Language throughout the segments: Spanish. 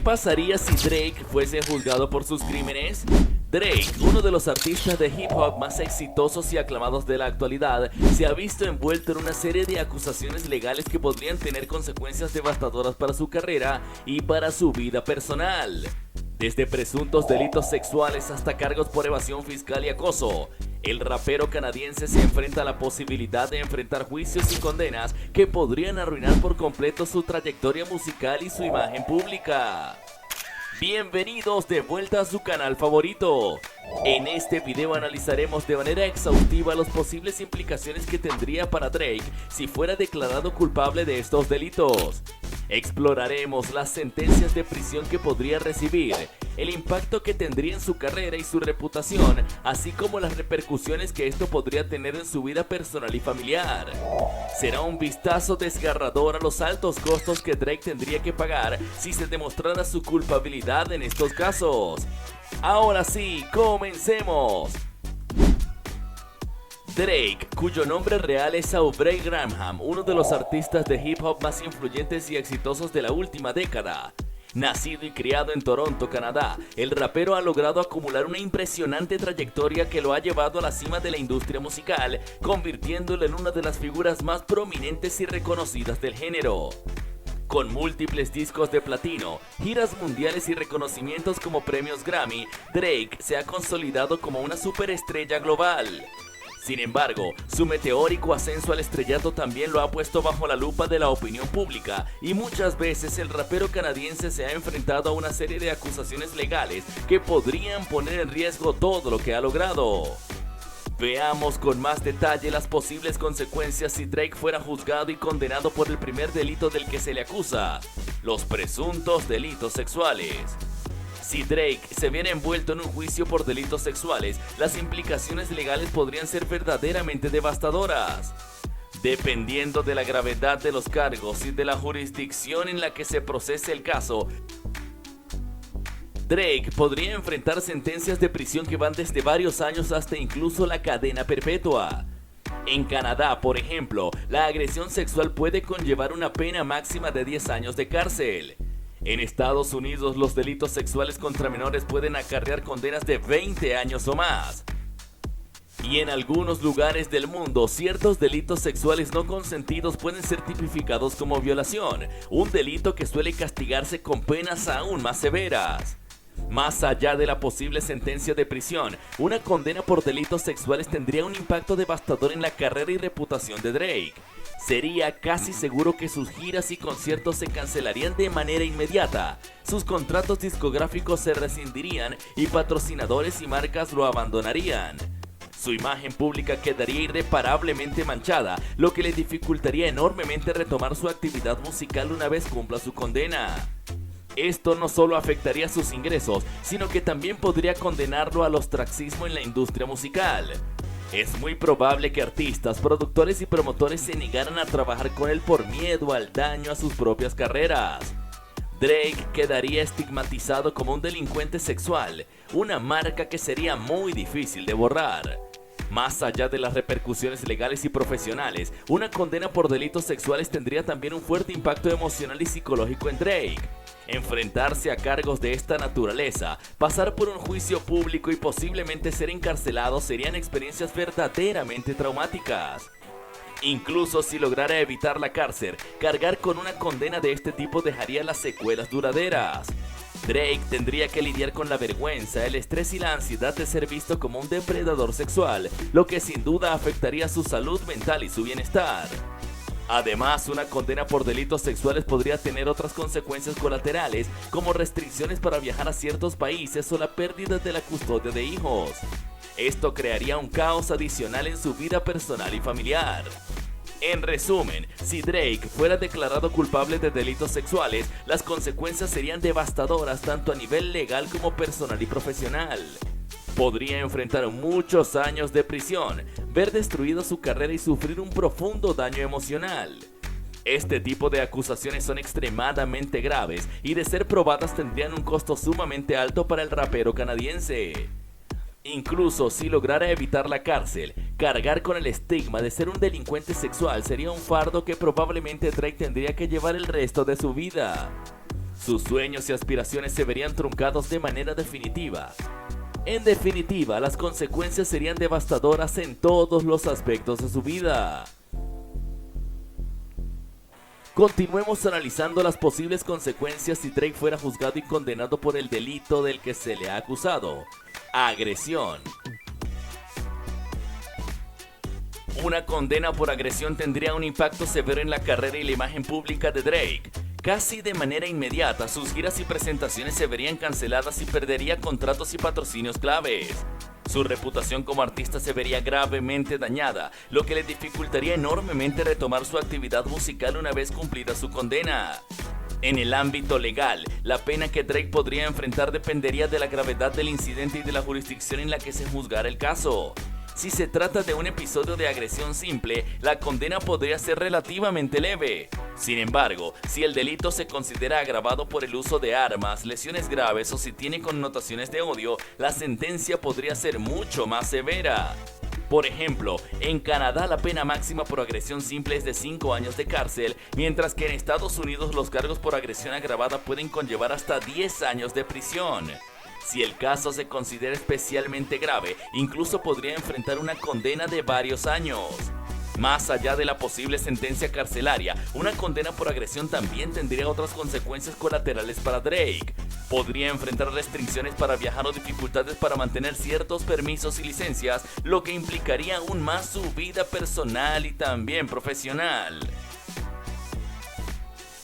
pasaría si Drake fuese juzgado por sus crímenes? Drake, uno de los artistas de hip hop más exitosos y aclamados de la actualidad, se ha visto envuelto en una serie de acusaciones legales que podrían tener consecuencias devastadoras para su carrera y para su vida personal. Desde presuntos delitos sexuales hasta cargos por evasión fiscal y acoso, el rapero canadiense se enfrenta a la posibilidad de enfrentar juicios y condenas que podrían arruinar por completo su trayectoria musical y su imagen pública. Bienvenidos de vuelta a su canal favorito. En este video analizaremos de manera exhaustiva las posibles implicaciones que tendría para Drake si fuera declarado culpable de estos delitos. Exploraremos las sentencias de prisión que podría recibir, el impacto que tendría en su carrera y su reputación, así como las repercusiones que esto podría tener en su vida personal y familiar. Será un vistazo desgarrador a los altos costos que Drake tendría que pagar si se demostrara su culpabilidad en estos casos. Ahora sí, comencemos. Drake, cuyo nombre real es Aubrey Graham, uno de los artistas de hip hop más influyentes y exitosos de la última década. Nacido y criado en Toronto, Canadá, el rapero ha logrado acumular una impresionante trayectoria que lo ha llevado a la cima de la industria musical, convirtiéndolo en una de las figuras más prominentes y reconocidas del género. Con múltiples discos de platino, giras mundiales y reconocimientos como premios Grammy, Drake se ha consolidado como una superestrella global. Sin embargo, su meteórico ascenso al estrellato también lo ha puesto bajo la lupa de la opinión pública y muchas veces el rapero canadiense se ha enfrentado a una serie de acusaciones legales que podrían poner en riesgo todo lo que ha logrado. Veamos con más detalle las posibles consecuencias si Drake fuera juzgado y condenado por el primer delito del que se le acusa, los presuntos delitos sexuales. Si Drake se viera envuelto en un juicio por delitos sexuales, las implicaciones legales podrían ser verdaderamente devastadoras. Dependiendo de la gravedad de los cargos y de la jurisdicción en la que se procese el caso, Drake podría enfrentar sentencias de prisión que van desde varios años hasta incluso la cadena perpetua. En Canadá, por ejemplo, la agresión sexual puede conllevar una pena máxima de 10 años de cárcel. En Estados Unidos, los delitos sexuales contra menores pueden acarrear condenas de 20 años o más. Y en algunos lugares del mundo, ciertos delitos sexuales no consentidos pueden ser tipificados como violación, un delito que suele castigarse con penas aún más severas. Más allá de la posible sentencia de prisión, una condena por delitos sexuales tendría un impacto devastador en la carrera y reputación de Drake. Sería casi seguro que sus giras y conciertos se cancelarían de manera inmediata, sus contratos discográficos se rescindirían y patrocinadores y marcas lo abandonarían. Su imagen pública quedaría irreparablemente manchada, lo que le dificultaría enormemente retomar su actividad musical una vez cumpla su condena. Esto no solo afectaría sus ingresos, sino que también podría condenarlo al ostracismo en la industria musical. Es muy probable que artistas, productores y promotores se negaran a trabajar con él por miedo al daño a sus propias carreras. Drake quedaría estigmatizado como un delincuente sexual, una marca que sería muy difícil de borrar. Más allá de las repercusiones legales y profesionales, una condena por delitos sexuales tendría también un fuerte impacto emocional y psicológico en Drake. Enfrentarse a cargos de esta naturaleza, pasar por un juicio público y posiblemente ser encarcelado serían experiencias verdaderamente traumáticas. Incluso si lograra evitar la cárcel, cargar con una condena de este tipo dejaría las secuelas duraderas. Drake tendría que lidiar con la vergüenza, el estrés y la ansiedad de ser visto como un depredador sexual, lo que sin duda afectaría su salud mental y su bienestar. Además, una condena por delitos sexuales podría tener otras consecuencias colaterales, como restricciones para viajar a ciertos países o la pérdida de la custodia de hijos. Esto crearía un caos adicional en su vida personal y familiar. En resumen, si Drake fuera declarado culpable de delitos sexuales, las consecuencias serían devastadoras tanto a nivel legal como personal y profesional. Podría enfrentar muchos años de prisión, ver destruida su carrera y sufrir un profundo daño emocional. Este tipo de acusaciones son extremadamente graves y de ser probadas tendrían un costo sumamente alto para el rapero canadiense. Incluso si lograra evitar la cárcel, cargar con el estigma de ser un delincuente sexual sería un fardo que probablemente Drake tendría que llevar el resto de su vida. Sus sueños y aspiraciones se verían truncados de manera definitiva. En definitiva, las consecuencias serían devastadoras en todos los aspectos de su vida. Continuemos analizando las posibles consecuencias si Drake fuera juzgado y condenado por el delito del que se le ha acusado: agresión. Una condena por agresión tendría un impacto severo en la carrera y la imagen pública de Drake. Casi de manera inmediata, sus giras y presentaciones se verían canceladas y perdería contratos y patrocinios claves. Su reputación como artista se vería gravemente dañada, lo que le dificultaría enormemente retomar su actividad musical una vez cumplida su condena. En el ámbito legal, la pena que Drake podría enfrentar dependería de la gravedad del incidente y de la jurisdicción en la que se juzgara el caso. Si se trata de un episodio de agresión simple, la condena podría ser relativamente leve. Sin embargo, si el delito se considera agravado por el uso de armas, lesiones graves o si tiene connotaciones de odio, la sentencia podría ser mucho más severa. Por ejemplo, en Canadá la pena máxima por agresión simple es de 5 años de cárcel, mientras que en Estados Unidos los cargos por agresión agravada pueden conllevar hasta 10 años de prisión. Si el caso se considera especialmente grave, incluso podría enfrentar una condena de varios años. Más allá de la posible sentencia carcelaria, una condena por agresión también tendría otras consecuencias colaterales para Drake. Podría enfrentar restricciones para viajar o dificultades para mantener ciertos permisos y licencias, lo que implicaría aún más su vida personal y también profesional.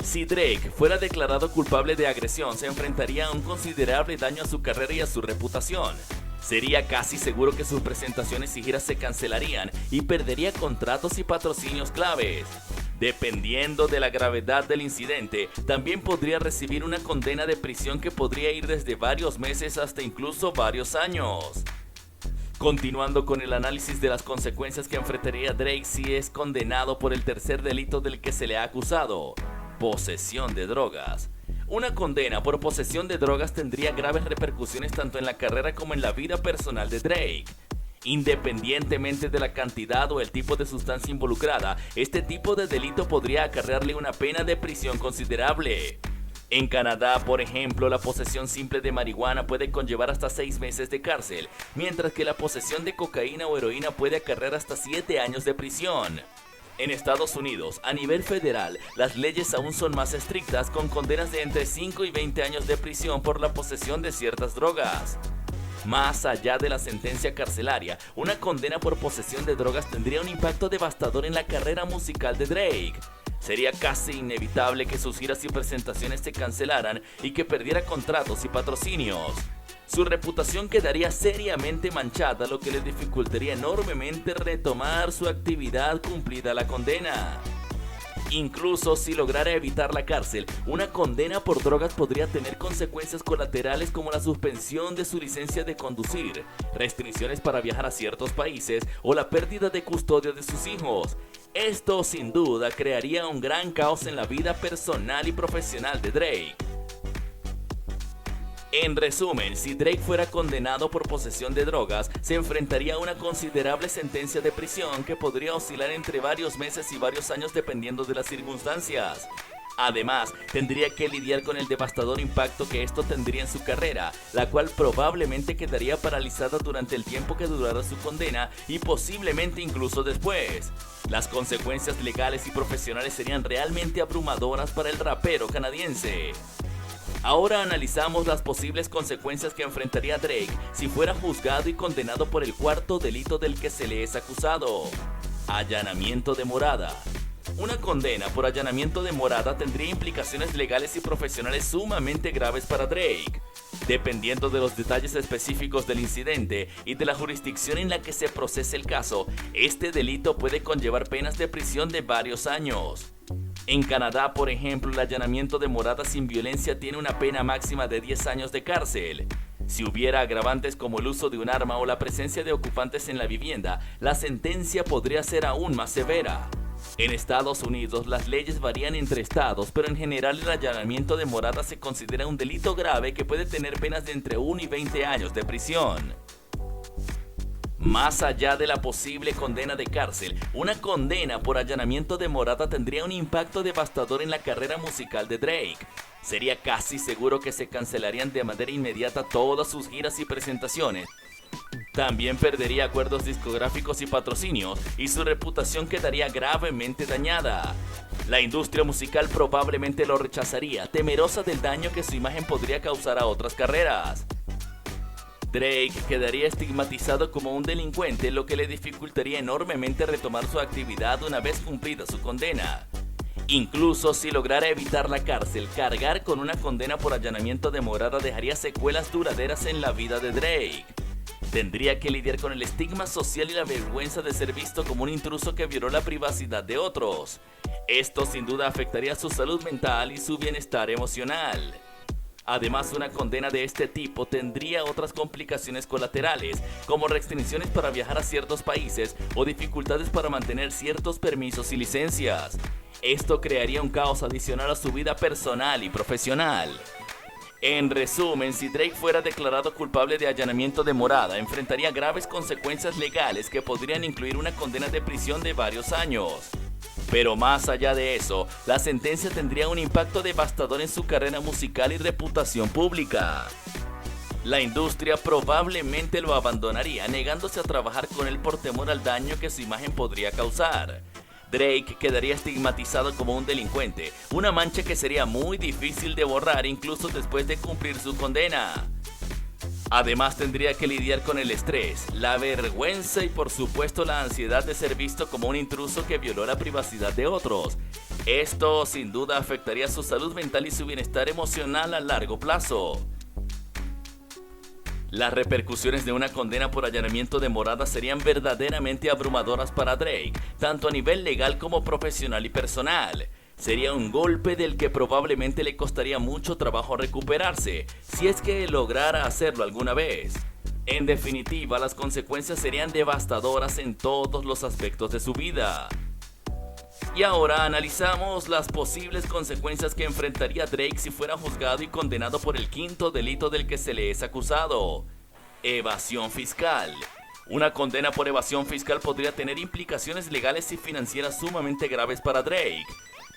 Si Drake fuera declarado culpable de agresión, se enfrentaría a un considerable daño a su carrera y a su reputación. Sería casi seguro que sus presentaciones y giras se cancelarían y perdería contratos y patrocinios claves. Dependiendo de la gravedad del incidente, también podría recibir una condena de prisión que podría ir desde varios meses hasta incluso varios años. Continuando con el análisis de las consecuencias que enfrentaría Drake si es condenado por el tercer delito del que se le ha acusado: posesión de drogas. Una condena por posesión de drogas tendría graves repercusiones tanto en la carrera como en la vida personal de Drake. Independientemente de la cantidad o el tipo de sustancia involucrada, este tipo de delito podría acarrearle una pena de prisión considerable. En Canadá, por ejemplo, la posesión simple de marihuana puede conllevar hasta 6 meses de cárcel, mientras que la posesión de cocaína o heroína puede acarrear hasta 7 años de prisión. En Estados Unidos, a nivel federal, las leyes aún son más estrictas, con condenas de entre 5 y 20 años de prisión por la posesión de ciertas drogas. Más allá de la sentencia carcelaria, una condena por posesión de drogas tendría un impacto devastador en la carrera musical de Drake. Sería casi inevitable que sus giras y presentaciones se cancelaran y que perdiera contratos y patrocinios. Su reputación quedaría seriamente manchada, lo que le dificultaría enormemente retomar su actividad cumplida la condena. Incluso si lograra evitar la cárcel, una condena por drogas podría tener consecuencias colaterales como la suspensión de su licencia de conducir, restricciones para viajar a ciertos países o la pérdida de custodia de sus hijos. Esto sin duda crearía un gran caos en la vida personal y profesional de Drake. En resumen, si Drake fuera condenado por posesión de drogas, se enfrentaría a una considerable sentencia de prisión que podría oscilar entre varios meses y varios años dependiendo de las circunstancias. Además, tendría que lidiar con el devastador impacto que esto tendría en su carrera, la cual probablemente quedaría paralizada durante el tiempo que durara su condena y posiblemente incluso después. Las consecuencias legales y profesionales serían realmente abrumadoras para el rapero canadiense. Ahora analizamos las posibles consecuencias que enfrentaría Drake si fuera juzgado y condenado por el cuarto delito del que se le es acusado: allanamiento de morada. Una condena por allanamiento de morada tendría implicaciones legales y profesionales sumamente graves para Drake. Dependiendo de los detalles específicos del incidente y de la jurisdicción en la que se procese el caso, este delito puede conllevar penas de prisión de varios años. En Canadá, por ejemplo, el allanamiento de morada sin violencia tiene una pena máxima de 10 años de cárcel. Si hubiera agravantes como el uso de un arma o la presencia de ocupantes en la vivienda, la sentencia podría ser aún más severa. En Estados Unidos, las leyes varían entre estados, pero en general el allanamiento de morada se considera un delito grave que puede tener penas de entre 1 y 20 años de prisión. Más allá de la posible condena de cárcel, una condena por allanamiento de morada tendría un impacto devastador en la carrera musical de Drake. Sería casi seguro que se cancelarían de manera inmediata todas sus giras y presentaciones. También perdería acuerdos discográficos y patrocinios, y su reputación quedaría gravemente dañada. La industria musical probablemente lo rechazaría, temerosa del daño que su imagen podría causar a otras carreras. Drake quedaría estigmatizado como un delincuente, lo que le dificultaría enormemente retomar su actividad una vez cumplida su condena. Incluso si lograra evitar la cárcel, cargar con una condena por allanamiento de morada dejaría secuelas duraderas en la vida de Drake. Tendría que lidiar con el estigma social y la vergüenza de ser visto como un intruso que violó la privacidad de otros. Esto sin duda afectaría su salud mental y su bienestar emocional. Además, una condena de este tipo tendría otras complicaciones colaterales, como restricciones para viajar a ciertos países o dificultades para mantener ciertos permisos y licencias. Esto crearía un caos adicional a su vida personal y profesional. En resumen, si Drake fuera declarado culpable de allanamiento de morada, enfrentaría graves consecuencias legales que podrían incluir una condena de prisión de varios años. Pero más allá de eso, la sentencia tendría un impacto devastador en su carrera musical y reputación pública. La industria probablemente lo abandonaría, negándose a trabajar con él por temor al daño que su imagen podría causar. Drake quedaría estigmatizado como un delincuente, una mancha que sería muy difícil de borrar incluso después de cumplir su condena. Además, tendría que lidiar con el estrés, la vergüenza y por supuesto la ansiedad de ser visto como un intruso que violó la privacidad de otros. Esto sin duda afectaría su salud mental y su bienestar emocional a largo plazo. Las repercusiones de una condena por allanamiento de morada serían verdaderamente abrumadoras para Drake, tanto a nivel legal como profesional y personal. Sería un golpe del que probablemente le costaría mucho trabajo recuperarse, si es que lograra hacerlo alguna vez. En definitiva, las consecuencias serían devastadoras en todos los aspectos de su vida. Y ahora analizamos las posibles consecuencias que enfrentaría Drake si fuera juzgado y condenado por el quinto delito del que se le es acusado: evasión fiscal. Una condena por evasión fiscal podría tener implicaciones legales y financieras sumamente graves para Drake.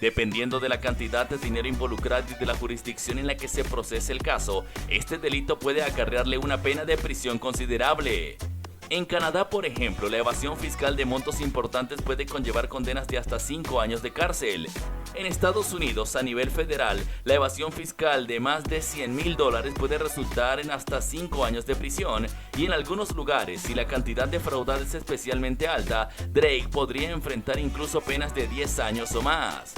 Dependiendo de la cantidad de dinero involucrado y de la jurisdicción en la que se procese el caso, este delito puede acarrearle una pena de prisión considerable. En Canadá, por ejemplo, la evasión fiscal de montos importantes puede conllevar condenas de hasta 5 años de cárcel. En Estados Unidos, a nivel federal, la evasión fiscal de más de $100,000 puede resultar en hasta 5 años de prisión, y en algunos lugares, si la cantidad defraudada es especialmente alta, Drake podría enfrentar incluso penas de 10 años o más.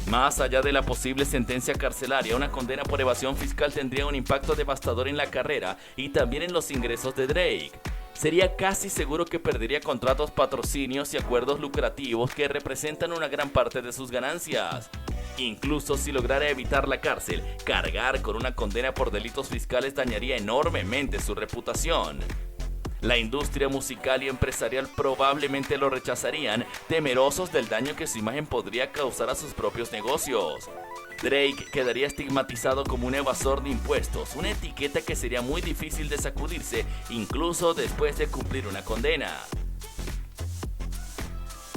Más allá de la posible sentencia carcelaria, una condena por evasión fiscal tendría un impacto devastador en la carrera y también en los ingresos de Drake. Sería casi seguro que perdería contratos, patrocinios y acuerdos lucrativos que representan una gran parte de sus ganancias. Incluso si lograra evitar la cárcel, cargar con una condena por delitos fiscales dañaría enormemente su reputación. La industria musical y empresarial probablemente lo rechazarían, temerosos del daño que su imagen podría causar a sus propios negocios. Drake quedaría estigmatizado como un evasor de impuestos, una etiqueta que sería muy difícil de sacudirse incluso después de cumplir una condena.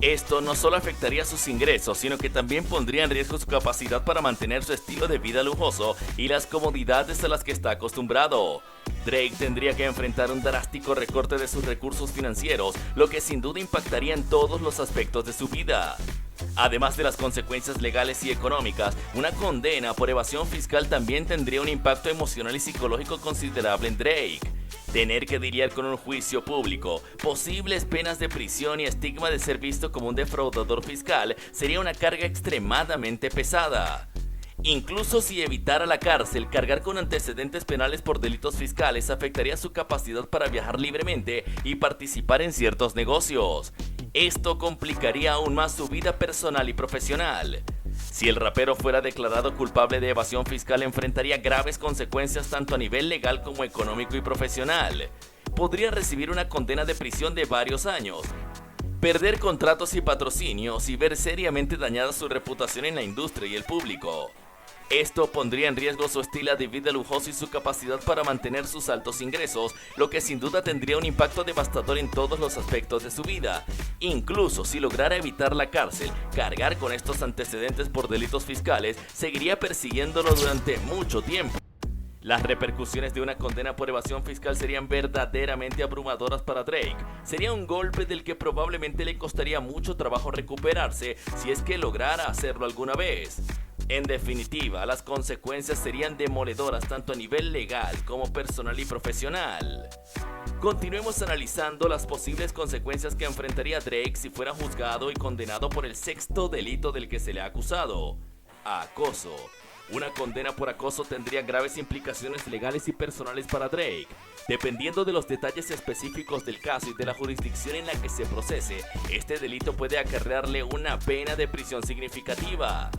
Esto no solo afectaría sus ingresos, sino que también pondría en riesgo su capacidad para mantener su estilo de vida lujoso y las comodidades a las que está acostumbrado. Drake tendría que enfrentar un drástico recorte de sus recursos financieros, lo que sin duda impactaría en todos los aspectos de su vida. Además de las consecuencias legales y económicas, una condena por evasión fiscal también tendría un impacto emocional y psicológico considerable en Drake. Tener que lidiar con un juicio público, posibles penas de prisión y estigma de ser visto como un defraudador fiscal sería una carga extremadamente pesada. Incluso si evitara la cárcel, cargar con antecedentes penales por delitos fiscales afectaría su capacidad para viajar libremente y participar en ciertos negocios. Esto complicaría aún más su vida personal y profesional. Si el rapero fuera declarado culpable de evasión fiscal, enfrentaría graves consecuencias tanto a nivel legal como económico y profesional. Podría recibir una condena de prisión de varios años, perder contratos y patrocinios y ver seriamente dañada su reputación en la industria y el público. Esto pondría en riesgo su estilo de vida lujoso y su capacidad para mantener sus altos ingresos, lo que sin duda tendría un impacto devastador en todos los aspectos de su vida. Incluso si lograra evitar la cárcel, cargar con estos antecedentes por delitos fiscales seguiría persiguiéndolo durante mucho tiempo. Las repercusiones de una condena por evasión fiscal serían verdaderamente abrumadoras para Drake. Sería un golpe del que probablemente le costaría mucho trabajo recuperarse si es que lograra hacerlo alguna vez. En definitiva, las consecuencias serían demoledoras tanto a nivel legal como personal y profesional. Continuemos analizando las posibles consecuencias que enfrentaría Drake si fuera juzgado y condenado por el sexto delito del que se le ha acusado: acoso. Una condena por acoso tendría graves implicaciones legales y personales para Drake. Dependiendo de los detalles específicos del caso y de la jurisdicción en la que se procese, este delito puede acarrearle una pena de prisión significativa.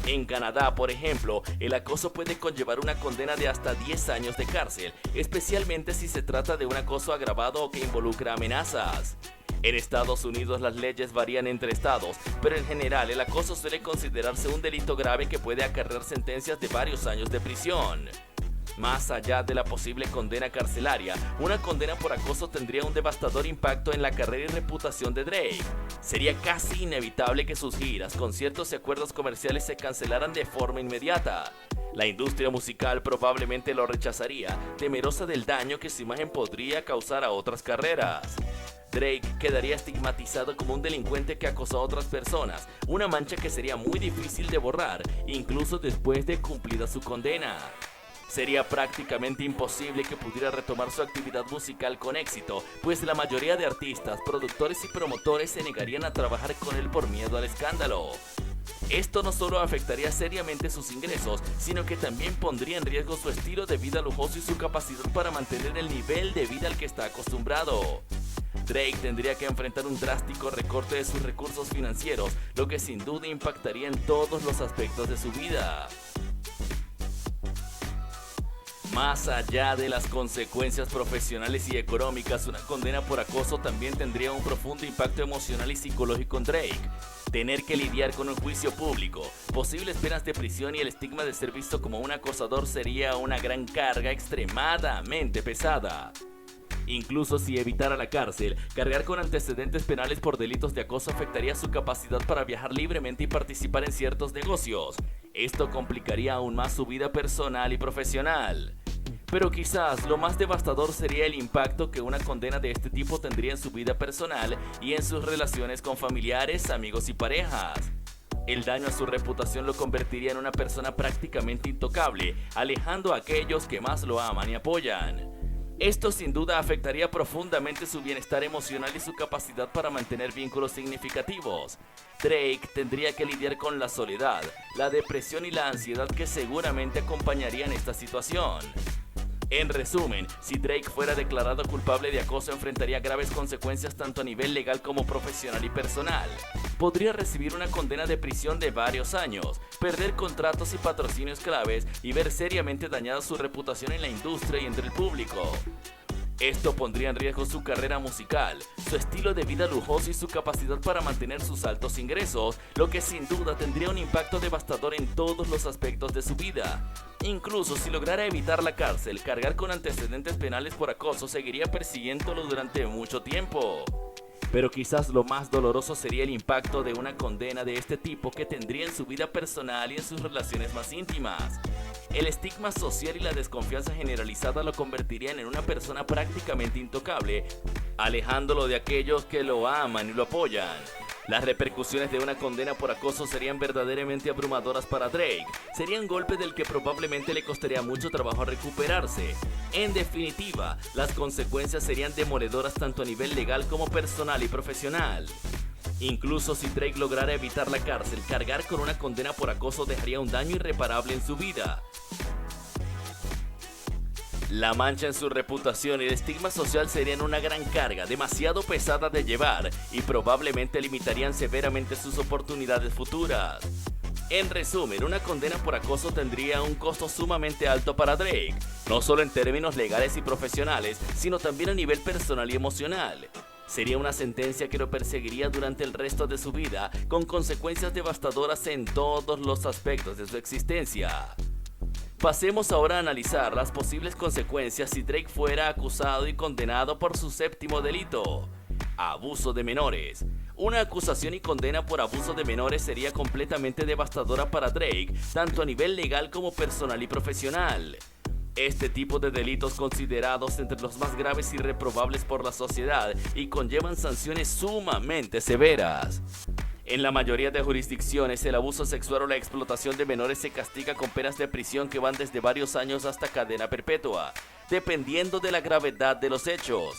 En Canadá, por ejemplo, el acoso puede conllevar una condena de hasta 10 años de cárcel, especialmente si se trata de un acoso agravado o que involucra amenazas. En Estados Unidos las leyes varían entre estados, pero en general el acoso suele considerarse un delito grave que puede acarrear sentencias de varios años de prisión. Más allá de la posible condena carcelaria, una condena por acoso tendría un devastador impacto en la carrera y reputación de Drake. Sería casi inevitable que sus giras, conciertos y acuerdos comerciales se cancelaran de forma inmediata. La industria musical probablemente lo rechazaría, temerosa del daño que su imagen podría causar a otras carreras. Drake quedaría estigmatizado como un delincuente que acosó a otras personas, una mancha que sería muy difícil de borrar, incluso después de cumplida su condena. Sería prácticamente imposible que pudiera retomar su actividad musical con éxito, pues la mayoría de artistas, productores y promotores se negarían a trabajar con él por miedo al escándalo. Esto no solo afectaría seriamente sus ingresos, sino que también pondría en riesgo su estilo de vida lujoso y su capacidad para mantener el nivel de vida al que está acostumbrado. Drake tendría que enfrentar un drástico recorte de sus recursos financieros, lo que sin duda impactaría en todos los aspectos de su vida. Más allá de las consecuencias profesionales y económicas, una condena por acoso también tendría un profundo impacto emocional y psicológico en Drake. Tener que lidiar con un juicio público, posibles penas de prisión y el estigma de ser visto como un acosador sería una gran carga extremadamente pesada. Incluso si evitara la cárcel, cargar con antecedentes penales por delitos de acoso afectaría su capacidad para viajar libremente y participar en ciertos negocios. Esto complicaría aún más su vida personal y profesional. Pero quizás lo más devastador sería el impacto que una condena de este tipo tendría en su vida personal y en sus relaciones con familiares, amigos y parejas. El daño a su reputación lo convertiría en una persona prácticamente intocable, alejando a aquellos que más lo aman y apoyan. Esto sin duda afectaría profundamente su bienestar emocional y su capacidad para mantener vínculos significativos. Drake tendría que lidiar con la soledad, la depresión y la ansiedad que seguramente acompañarían esta situación. En resumen, si Drake fuera declarado culpable de acoso, enfrentaría graves consecuencias tanto a nivel legal como profesional y personal. Podría recibir una condena de prisión de varios años, perder contratos y patrocinios claves y ver seriamente dañada su reputación en la industria y entre el público. Esto pondría en riesgo su carrera musical, su estilo de vida lujoso y su capacidad para mantener sus altos ingresos, lo que sin duda tendría un impacto devastador en todos los aspectos de su vida. Incluso si lograra evitar la cárcel, cargar con antecedentes penales por acoso seguiría persiguiéndolo durante mucho tiempo. Pero quizás lo más doloroso sería el impacto de una condena de este tipo que tendría en su vida personal y en sus relaciones más íntimas. El estigma social y la desconfianza generalizada lo convertirían en una persona prácticamente intocable, alejándolo de aquellos que lo aman y lo apoyan. Las repercusiones de una condena por acoso serían verdaderamente abrumadoras para Drake. Sería un golpe del que probablemente le costaría mucho trabajo recuperarse. En definitiva, las consecuencias serían demoledoras tanto a nivel legal como personal y profesional. Incluso si Drake lograra evitar la cárcel, cargar con una condena por acoso dejaría un daño irreparable en su vida. La mancha en su reputación y el estigma social serían una gran carga, demasiado pesada de llevar, y probablemente limitarían severamente sus oportunidades futuras. En resumen, una condena por acoso tendría un costo sumamente alto para Drake, no solo en términos legales y profesionales, sino también a nivel personal y emocional. Sería una sentencia que lo perseguiría durante el resto de su vida, con consecuencias devastadoras en todos los aspectos de su existencia. Pasemos ahora a analizar las posibles consecuencias si Drake fuera acusado y condenado por su séptimo delito: abuso de menores. Una acusación y condena por abuso de menores sería completamente devastadora para Drake, tanto a nivel legal como personal y profesional. Este tipo de delitos considerados entre los más graves y reprobables por la sociedad y conllevan sanciones sumamente severas. En la mayoría de jurisdicciones, el abuso sexual o la explotación de menores se castiga con penas de prisión que van desde varios años hasta cadena perpetua, dependiendo de la gravedad de los hechos.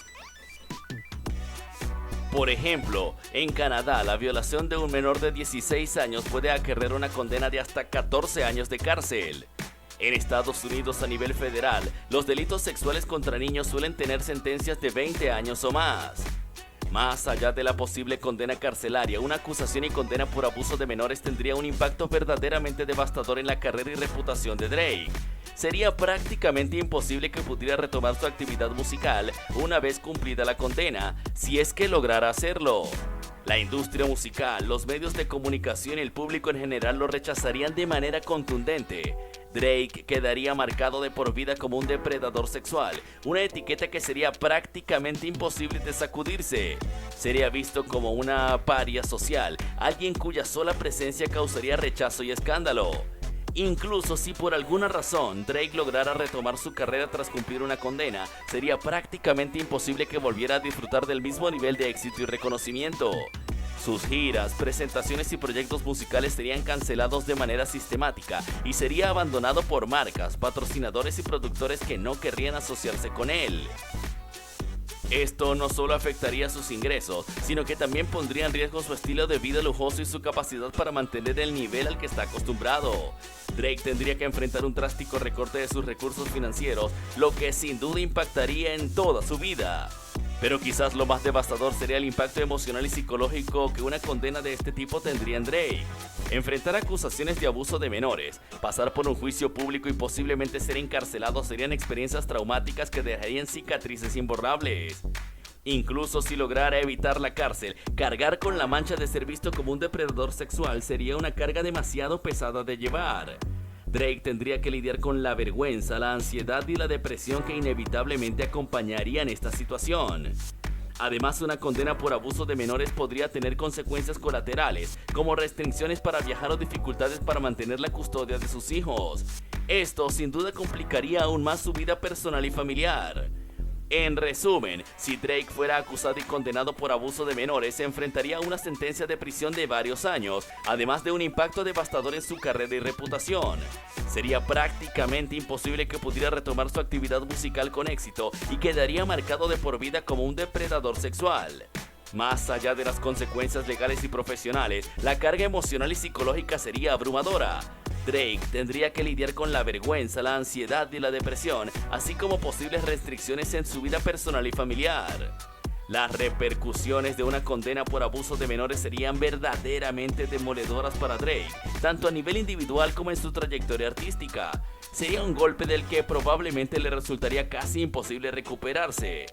Por ejemplo, en Canadá, la violación de un menor de 16 años puede acarrear una condena de hasta 14 años de cárcel. En Estados Unidos, a nivel federal, los delitos sexuales contra niños suelen tener sentencias de 20 años o más. Más allá de la posible condena carcelaria, una acusación y condena por abuso de menores tendría un impacto verdaderamente devastador en la carrera y reputación de Drake. Sería prácticamente imposible que pudiera retomar su actividad musical una vez cumplida la condena, si es que lograra hacerlo. La industria musical, los medios de comunicación y el público en general lo rechazarían de manera contundente. Drake quedaría marcado de por vida como un depredador sexual, una etiqueta que sería prácticamente imposible de sacudirse. Sería visto como una paria social, alguien cuya sola presencia causaría rechazo y escándalo. Incluso si por alguna razón Drake lograra retomar su carrera tras cumplir una condena, sería prácticamente imposible que volviera a disfrutar del mismo nivel de éxito y reconocimiento. Sus giras, presentaciones y proyectos musicales serían cancelados de manera sistemática y sería abandonado por marcas, patrocinadores y productores que no querrían asociarse con él. Esto no solo afectaría sus ingresos, sino que también pondría en riesgo su estilo de vida lujoso y su capacidad para mantener el nivel al que está acostumbrado. Drake tendría que enfrentar un drástico recorte de sus recursos financieros, lo que sin duda impactaría en toda su vida. Pero quizás lo más devastador sería el impacto emocional y psicológico que una condena de este tipo tendría en Drake. Enfrentar acusaciones de abuso de menores, pasar por un juicio público y posiblemente ser encarcelado serían experiencias traumáticas que dejarían cicatrices imborrables. Incluso si lograra evitar la cárcel, cargar con la mancha de ser visto como un depredador sexual sería una carga demasiado pesada de llevar. Drake tendría que lidiar con la vergüenza, la ansiedad y la depresión que inevitablemente acompañarían esta situación. Además, una condena por abuso de menores podría tener consecuencias colaterales, como restricciones para viajar o dificultades para mantener la custodia de sus hijos. Esto sin duda complicaría aún más su vida personal y familiar. En resumen, si Drake fuera acusado y condenado por abuso de menores, se enfrentaría a una sentencia de prisión de varios años, además de un impacto devastador en su carrera y reputación. Sería prácticamente imposible que pudiera retomar su actividad musical con éxito y quedaría marcado de por vida como un depredador sexual. Más allá de las consecuencias legales y profesionales, la carga emocional y psicológica sería abrumadora. Drake tendría que lidiar con la vergüenza, la ansiedad y la depresión, así como posibles restricciones en su vida personal y familiar. Las repercusiones de una condena por abuso de menores serían verdaderamente demoledoras para Drake, tanto a nivel individual como en su trayectoria artística. Sería un golpe del que probablemente le resultaría casi imposible recuperarse.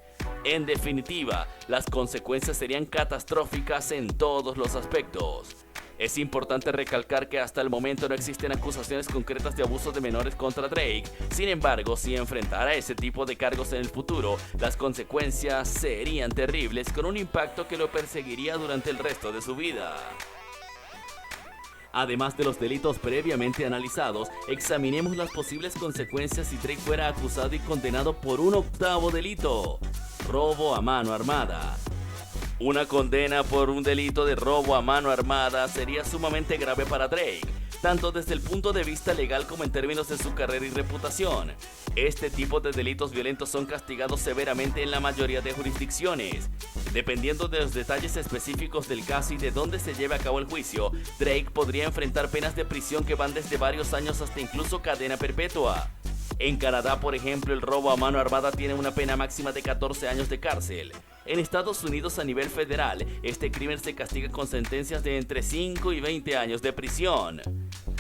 En definitiva, las consecuencias serían catastróficas en todos los aspectos. Es importante recalcar que hasta el momento no existen acusaciones concretas de abuso de menores contra Drake. Sin embargo, si enfrentara ese tipo de cargos en el futuro, las consecuencias serían terribles, con un impacto que lo perseguiría durante el resto de su vida. Además de los delitos previamente analizados, examinemos las posibles consecuencias si Drake fuera acusado y condenado por un octavo delito: robo a mano armada. Una condena por un delito de robo a mano armada sería sumamente grave para Drake, tanto desde el punto de vista legal como en términos de su carrera y reputación. Este tipo de delitos violentos son castigados severamente en la mayoría de jurisdicciones. Dependiendo de los detalles específicos del caso y de dónde se lleve a cabo el juicio, Drake podría enfrentar penas de prisión que van desde varios años hasta incluso cadena perpetua. En Canadá, por ejemplo, el robo a mano armada tiene una pena máxima de 14 años de cárcel. En Estados Unidos, a nivel federal, este crimen se castiga con sentencias de entre 5 y 20 años de prisión.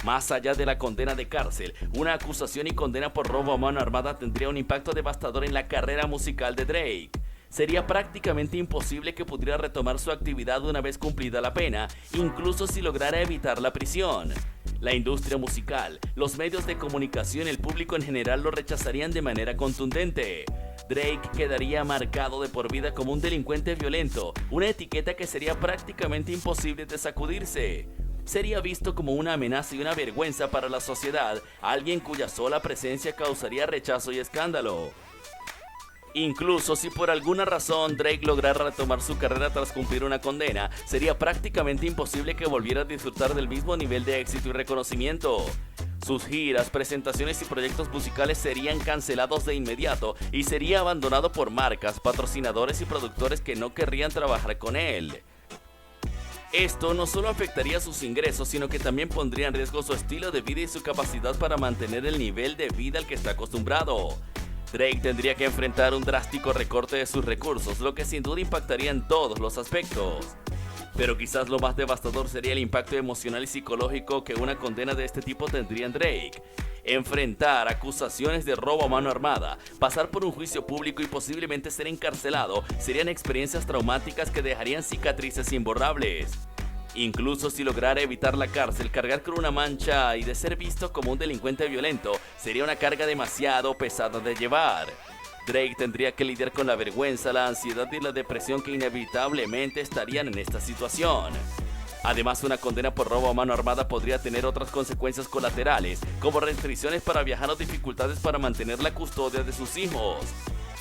Más allá de la condena de cárcel, una acusación y condena por robo a mano armada tendría un impacto devastador en la carrera musical de Drake. Sería prácticamente imposible que pudiera retomar su actividad una vez cumplida la pena, incluso si lograra evitar la prisión. La industria musical, los medios de comunicación y el público en general lo rechazarían de manera contundente. Drake quedaría marcado de por vida como un delincuente violento, una etiqueta que sería prácticamente imposible de sacudirse. Sería visto como una amenaza y una vergüenza para la sociedad, alguien cuya sola presencia causaría rechazo y escándalo. Incluso si por alguna razón Drake lograra retomar su carrera tras cumplir una condena, sería prácticamente imposible que volviera a disfrutar del mismo nivel de éxito y reconocimiento. Sus giras, presentaciones y proyectos musicales serían cancelados de inmediato y sería abandonado por marcas, patrocinadores y productores que no querrían trabajar con él. Esto no solo afectaría sus ingresos, sino que también pondría en riesgo su estilo de vida y su capacidad para mantener el nivel de vida al que está acostumbrado. Drake tendría que enfrentar un drástico recorte de sus recursos, lo que sin duda impactaría en todos los aspectos. Pero quizás lo más devastador sería el impacto emocional y psicológico que una condena de este tipo tendría en Drake. Enfrentar acusaciones de robo a mano armada, pasar por un juicio público y posiblemente ser encarcelado serían experiencias traumáticas que dejarían cicatrices imborrables. Incluso si lograra evitar la cárcel, cargar con una mancha y de ser visto como un delincuente violento sería una carga demasiado pesada de llevar. Drake tendría que lidiar con la vergüenza, la ansiedad y la depresión que inevitablemente estarían en esta situación. Además, una condena por robo a mano armada podría tener otras consecuencias colaterales, como restricciones para viajar o dificultades para mantener la custodia de sus hijos.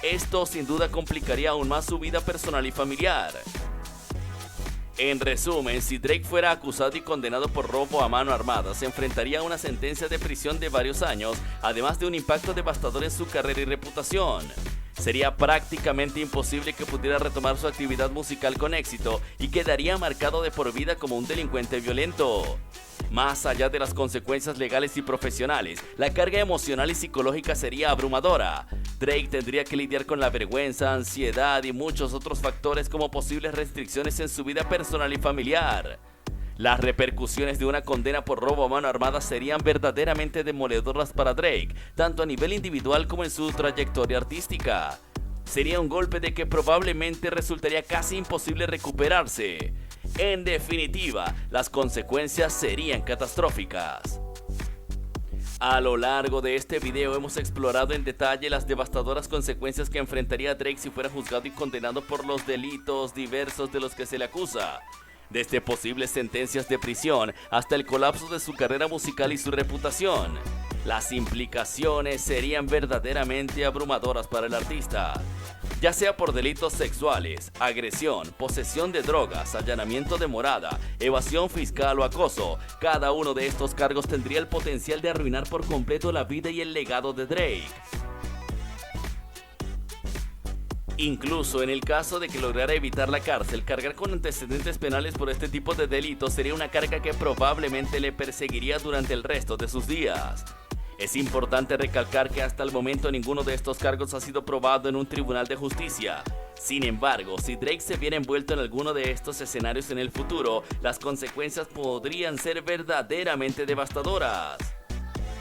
Esto sin duda complicaría aún más su vida personal y familiar. En resumen, si Drake fuera acusado y condenado por robo a mano armada, se enfrentaría a una sentencia de prisión de varios años, además de un impacto devastador en su carrera y reputación. Sería prácticamente imposible que pudiera retomar su actividad musical con éxito y quedaría marcado de por vida como un delincuente violento. Más allá de las consecuencias legales y profesionales, la carga emocional y psicológica sería abrumadora. Drake tendría que lidiar con la vergüenza, ansiedad y muchos otros factores como posibles restricciones en su vida personal y familiar. Las repercusiones de una condena por robo a mano armada serían verdaderamente demoledoras para Drake, tanto a nivel individual como en su trayectoria artística. Sería un golpe de que probablemente resultaría casi imposible recuperarse. En definitiva, las consecuencias serían catastróficas. A lo largo de este video hemos explorado en detalle las devastadoras consecuencias que enfrentaría Drake si fuera juzgado y condenado por los delitos diversos de los que se le acusa. Desde posibles sentencias de prisión hasta el colapso de su carrera musical y su reputación. Las implicaciones serían verdaderamente abrumadoras para el artista. Ya sea por delitos sexuales, agresión, posesión de drogas, allanamiento de morada, evasión fiscal o acoso, cada uno de estos cargos tendría el potencial de arruinar por completo la vida y el legado de Drake. Incluso en el caso de que lograra evitar la cárcel, cargar con antecedentes penales por este tipo de delitos sería una carga que probablemente le perseguiría durante el resto de sus días. Es importante recalcar que hasta el momento ninguno de estos cargos ha sido probado en un tribunal de justicia. Sin embargo, si Drake se viera envuelto en alguno de estos escenarios en el futuro, las consecuencias podrían ser verdaderamente devastadoras.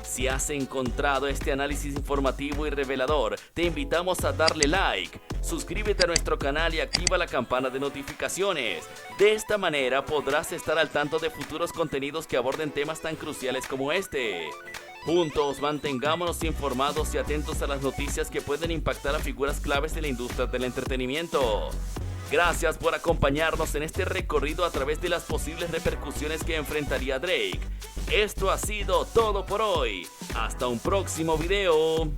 Si has encontrado este análisis informativo y revelador, te invitamos a darle like, suscríbete a nuestro canal y activa la campana de notificaciones. De esta manera podrás estar al tanto de futuros contenidos que aborden temas tan cruciales como este. Juntos mantengámonos informados y atentos a las noticias que pueden impactar a figuras claves de la industria del entretenimiento. Gracias por acompañarnos en este recorrido a través de las posibles repercusiones que enfrentaría Drake. Esto ha sido todo por hoy. Hasta un próximo video.